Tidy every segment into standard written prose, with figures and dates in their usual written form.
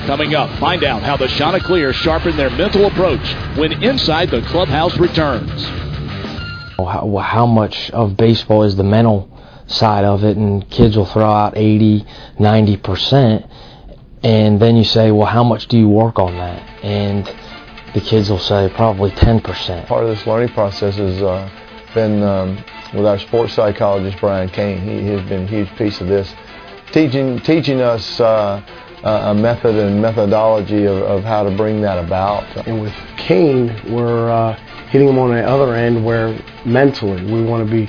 Coming up, find out how the Chanticleer sharpen their mental approach when Inside the Clubhouse returns. How much of baseball is the mental side of it, and kids will throw out 80, 90%, and then you say, well, how much do you work on that? And the kids will say probably 10%. Part of this learning process has been with our sports psychologist, Brian Cain. He has been a huge piece of this, teaching us a method and methodology of how to bring that about. And with Cain, we're hitting him on the other end where mentally we want to be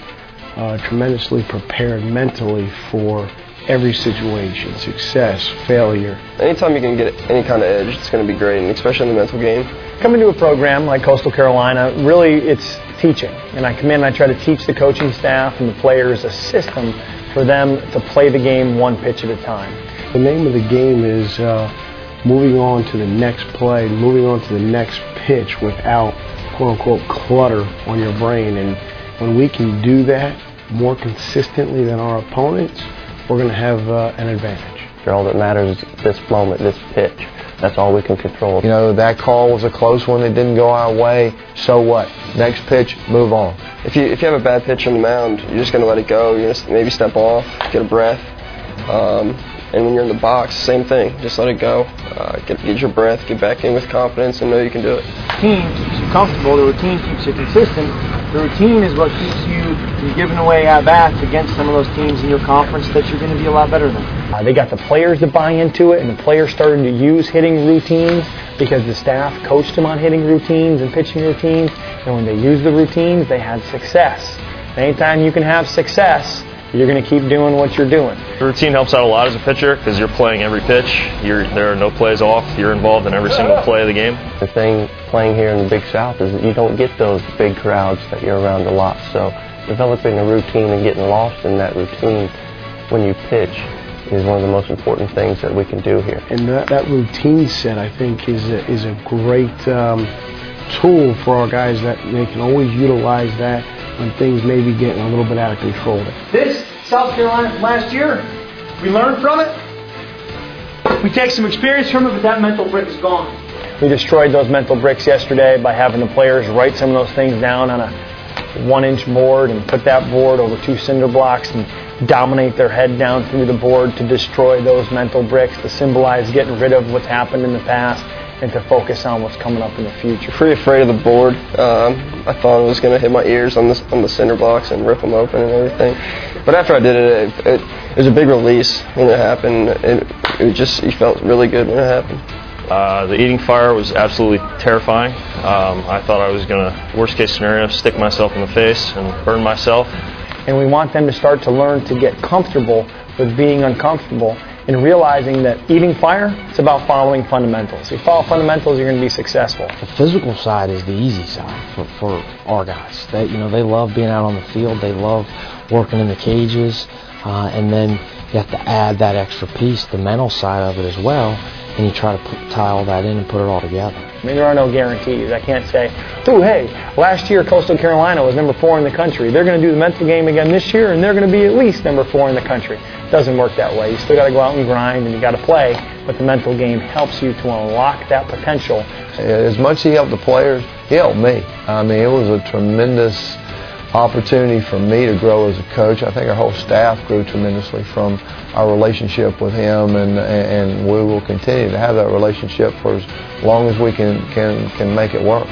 tremendously prepared mentally for every situation, success, failure. Anytime you can get any kind of edge, it's going to be great, and especially in the mental game. Coming to a program like Coastal Carolina, really it's teaching. And I come in and I try to teach the coaching staff and the players a system for them to play the game one pitch at a time. The name of the game is moving on to the next play, moving on to the next pitch without quote-unquote clutter on your brain. And when we can do that more consistently than our opponents, we're going to have an advantage. All that matters is this moment, this pitch. That's all we can control. You know, that call was a close one. It didn't go our way. So what? Next pitch, move on. If you have a bad pitch on the mound, you're just going to let it go. You're going to maybe step off, get a breath. And when you're in the box, same thing. Just let it go. Get your breath, get back in with confidence, and know you can do it. Routine keeps you comfortable. The routine keeps you consistent. The routine is what keeps you from giving away at-bats against some of those teams in your conference that you're going to be a lot better than. They got the players to buy into it, and the players started to use hitting routines because the staff coached them on hitting routines and pitching routines. And when they used the routines, they had success. Anytime you can have success, you're going to keep doing what you're doing. The routine helps out a lot as a pitcher because you're playing every pitch. There are no plays off. You're involved in every single play of the game. The thing playing here in the Big South is that you don't get those big crowds that you're around a lot. So developing a routine and getting lost in that routine when you pitch is one of the most important things that we can do here. And that routine set, I think, is a great tool for our guys that they can always utilize that when things may be getting a little bit out of control. This South Carolina from last year, we learned from it. We take some experience from it, but that mental brick is gone. We destroyed those mental bricks yesterday by having the players write some of those things down on a 1-inch board and put that board over 2 cinder blocks and dominate their head down through the board to destroy those mental bricks, to symbolize getting rid of what's happened in the past and to focus on what's coming up in the future. Pretty afraid of the board. I thought it was going to hit my ears on the cinder blocks and rip them open and everything. But after I did it, it was a big release when it happened. You felt really good when it happened. The eating fire was absolutely terrifying. I thought I was going to, worst case scenario, stick myself in the face and burn myself. And we want them to start to learn to get comfortable with being uncomfortable and realizing that eating fire, it's about following fundamentals. If you follow fundamentals, you're going to be successful. The physical side is the easy side for our guys. They love being out on the field. They love working in the cages. And then you have to add that extra piece, the mental side of it as well, and you try to tie all that in and put it all together. I mean, there are no guarantees. I can't say, ooh, hey, last year Coastal Carolina was number 4 in the country. They're going to do the mental game again this year, and they're going to be at least number 4 in the country. It doesn't work that way. You still got to go out and grind, and you got to play, but the mental game helps you to unlock that potential. As much as he helped the players, he helped me. I mean, it was a tremendous opportunity for me to grow as a coach. I think our whole staff grew tremendously from our relationship with him, and we will continue to have that relationship for as long as we can make it work.